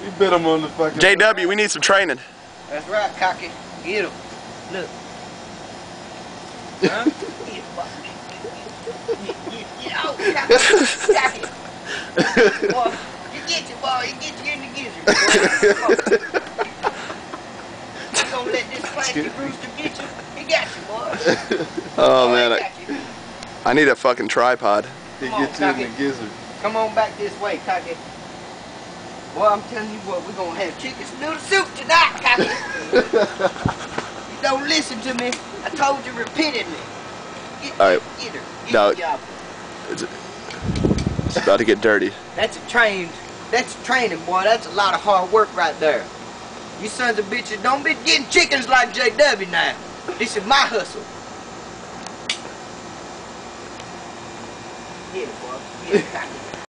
You bit him on the fucking... JW, we need some training. That's right, cocky. Get him. Look. Huh? Oh, cocky. Boy, you get you, boy. You get you in the gizzard. You gonna let this plastic rooster get you? He got you, boy. Oh, man. I need a fucking tripod. He gets you in the gizzard. Come on back this way, cocky. Boy, I'm telling you what, we're gonna have chicken noodle soup tonight, cocky. You don't listen to me. I told you repeatedly. Alright. Get her. No. It's about to get dirty. That's training, boy. That's a lot of hard work right there. You sons of bitches don't be getting chickens like JW now. This is my hustle. Get it, boy. Get it, cocky.